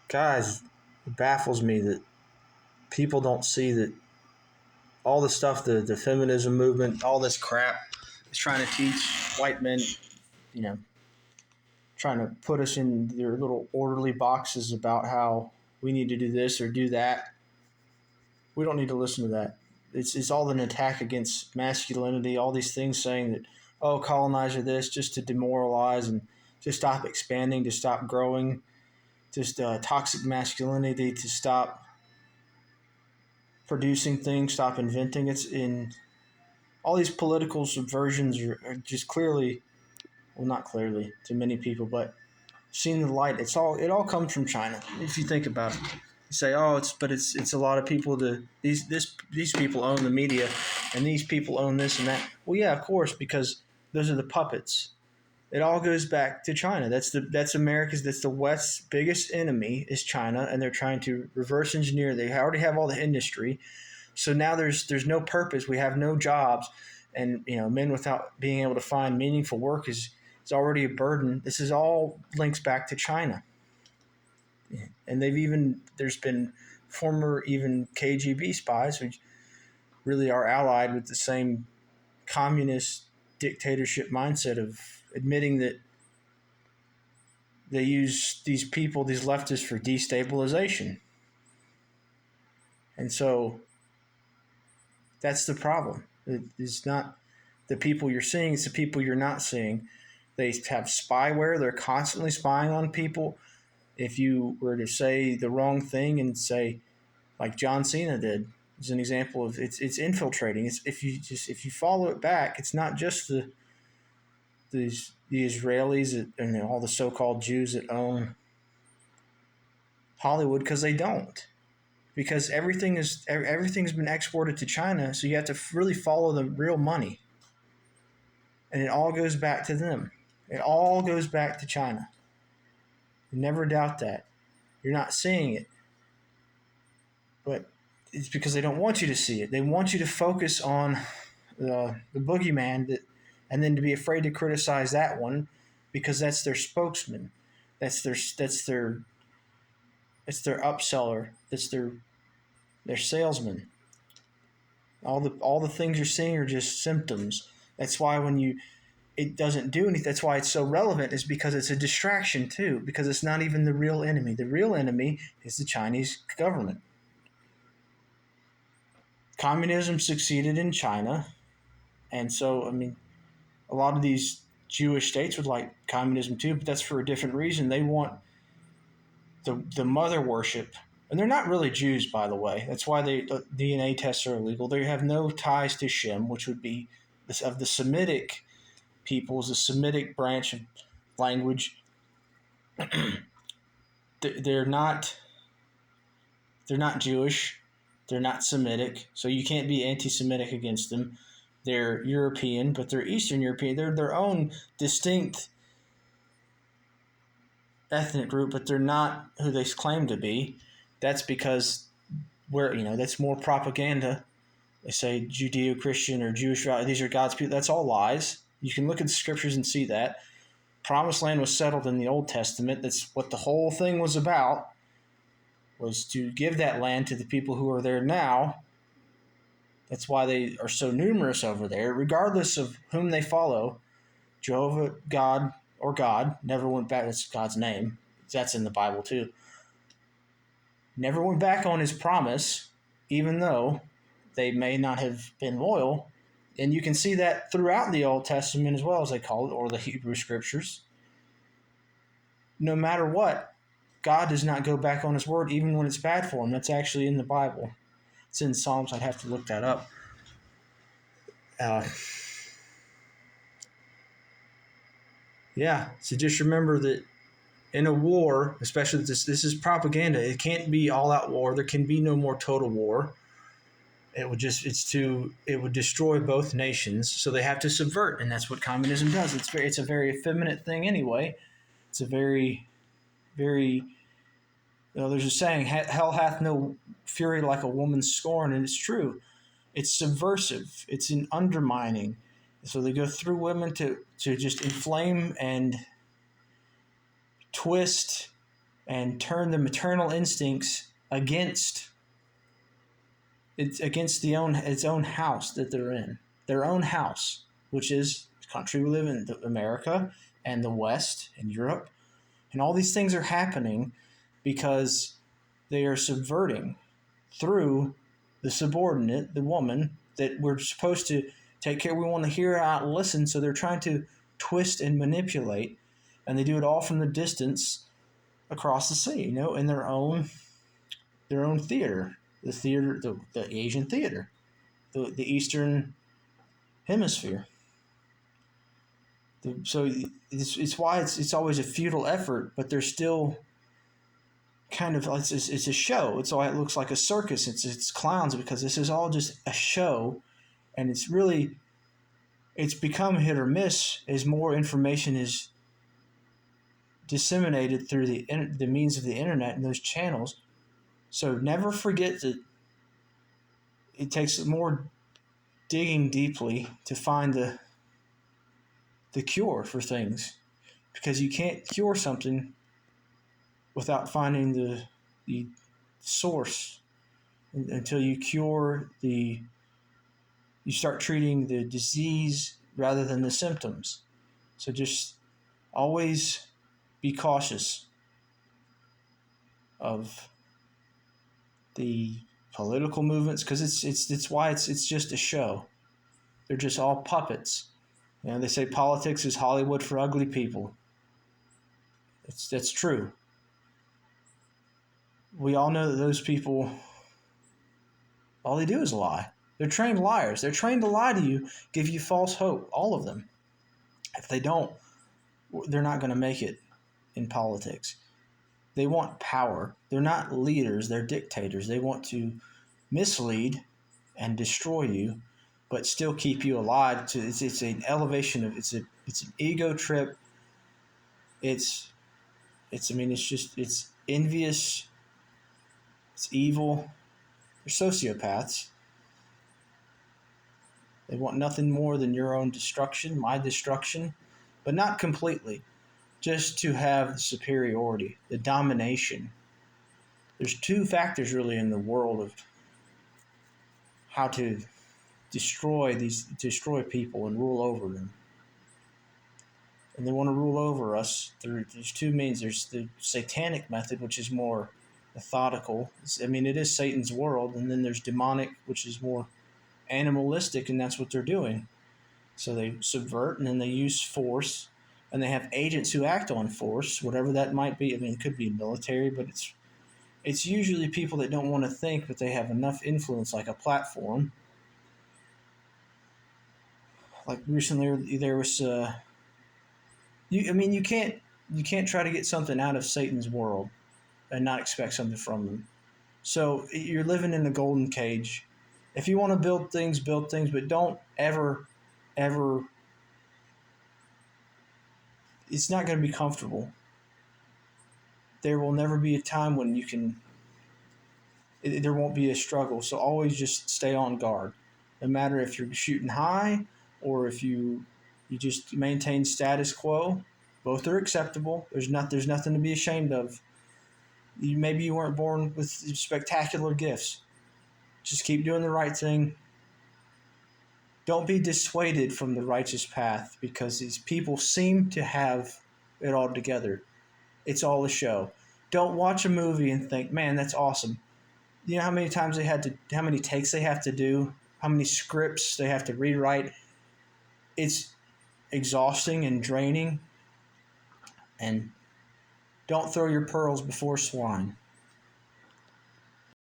Guys, it baffles me that people don't see that all the stuff, the feminism movement, all this crap is trying to teach white men, you know, trying to put us in their little orderly boxes about how we need to do this or do that. We don't need to listen to that. It's all an attack against masculinity, all these things saying that, oh, colonizer this, just to demoralize and to stop expanding, to stop growing, just toxic masculinity, to stop producing things, stop inventing. It's in all these political subversions are just clearly, well, not clearly to many people, but seeing the light. It all comes from China. If you think about it, you say, oh, it's a lot of people. These people own the media, and these people own this and that. Well, yeah, of course, because those are the puppets. It all goes back to China. That's the West's biggest enemy is China, and they're trying to reverse engineer. They already have all the industry, so now there's no purpose. We have no jobs, and men without being able to find meaningful work is already a burden. This is all links back to China, and there's been former even KGB spies who really are allied with the same communist dictatorship mindset of admitting that they use these people, these leftists, for destabilization. And so that's the problem. It's not the people you're seeing, it's the people you're not seeing. They have spyware. They're constantly spying on people. If you were to say the wrong thing and say, like John Cena did, as an example of it's infiltrating. If you follow it back, it's not just the Israelis and all the so-called Jews that own Hollywood, because they don't. Because everything's been exported to China, so you have to really follow the real money, and it all goes back to them. It all goes back to China. Never doubt that. You're not seeing it, but it's because they don't want you to see it. They want you to focus on the boogeyman, and then to be afraid to criticize that one, because that's their spokesman. That's their upseller. That's their salesman. All the things you're seeing are just symptoms. That's why it doesn't do anything. That's why it's so relevant, is because it's a distraction too, because it's not even the real enemy. The real enemy is the Chinese government. Communism succeeded in China, and so, a lot of these Jewish states would like communism too, but that's for a different reason. They want the mother worship, and they're not really Jews, by the way. That's why the DNA tests are illegal. They have no ties to Shem, which would be of the Semitic peoples, the Semitic branch of language. They're not Jewish. They're not Semitic, so you can't be anti-Semitic against them. They're European, but they're Eastern European. They're their own distinct ethnic group, but they're not who they claim to be. That's because that's more propaganda. They say Judeo-Christian or Jewish, these are God's people. That's all lies. You can look at the scriptures and see that. Promised land was settled in the Old Testament. That's what the whole thing was about, was to give that land to the people who are there now. That's why they are so numerous over there, regardless of whom they follow. Jehovah, God, or God, never went back. That's God's name. That's in the Bible too. Never went back on his promise, even though they may not have been loyal. And you can see that throughout the Old Testament as well, as they call it, or the Hebrew Scriptures. No matter what, God does not go back on his word, even when it's bad for him. That's actually in the Bible. It's in Psalms. I'd have to look that up. So just remember that in a war, especially this is propaganda. It can't be all-out war. There can be no more total war. It would destroy both nations. So they have to subvert, and that's what communism does. It's a very effeminate thing anyway. It's a very, very. There's a saying, "Hell hath no fury like a woman's scorn," and it's true. It's subversive. It's an undermining. So they go through women to just inflame and twist and turn the maternal instincts against its own house that they're in, their own house, which is the country we live in, America and the West and Europe, and all these things are happening because they are subverting through the subordinate, the woman that we're supposed to take care. We want to hear out and listen, so they're trying to twist and manipulate, and they do it all from the distance across the sea, in their own theater, the Asian theater, the Eastern Hemisphere. So it's why it's always a futile effort, but they're still kind of it's a show. It's why it looks like a circus. It's clowns, because this is all just a show, and it's become hit or miss as more information is disseminated through the means of the internet and those channels. So never forget that it takes more digging deeply to find the cure for things, because you can't cure something without finding the source until you start treating the disease rather than the symptoms. So just always be cautious of the political movements, because it's why it's just a show. They're just all puppets. They say politics is Hollywood for ugly people. That's true. We all know that those people, all they do is lie. They're trained liars. They're trained to lie to you, give you false hope, all of them. If they don't, they're not going to make it in politics. They want power. They're not leaders, they're dictators. They want to mislead and destroy you, but still keep you alive. It's an elevation of it's an ego trip. It's envious. It's evil. They're sociopaths. They want nothing more than your own destruction, my destruction, but not completely. Just to have the superiority, the domination. There's two factors really in the world of how to destroy people and rule over them. And they want to rule over us through there's two means. There's the satanic method, which is more methodical. It is Satan's world, and then there's demonic, which is more animalistic, and that's what they're doing. So they subvert, and then they use force, and they have agents who act on force, whatever that might be. It could be military, but it's usually people that don't want to think, but they have enough influence, like a platform. Like recently, there was you can't try to get something out of Satan's world and not expect something from them. So you're living in a golden cage. If you want to build things, but don't ever it's not going to be comfortable. There will never be a time when there won't be a struggle. So always just stay on guard. No matter if you're shooting high or if you just maintain status quo, both are acceptable. There's nothing to be ashamed of. Maybe you weren't born with spectacular gifts. Just keep doing the right thing. Don't be dissuaded from the righteous path, because these people seem to have it all together. It's all a show. Don't watch a movie and think, man, that's awesome. You know how many takes they have to do, how many scripts they have to rewrite. It's exhausting and draining. And don't throw your pearls before swine.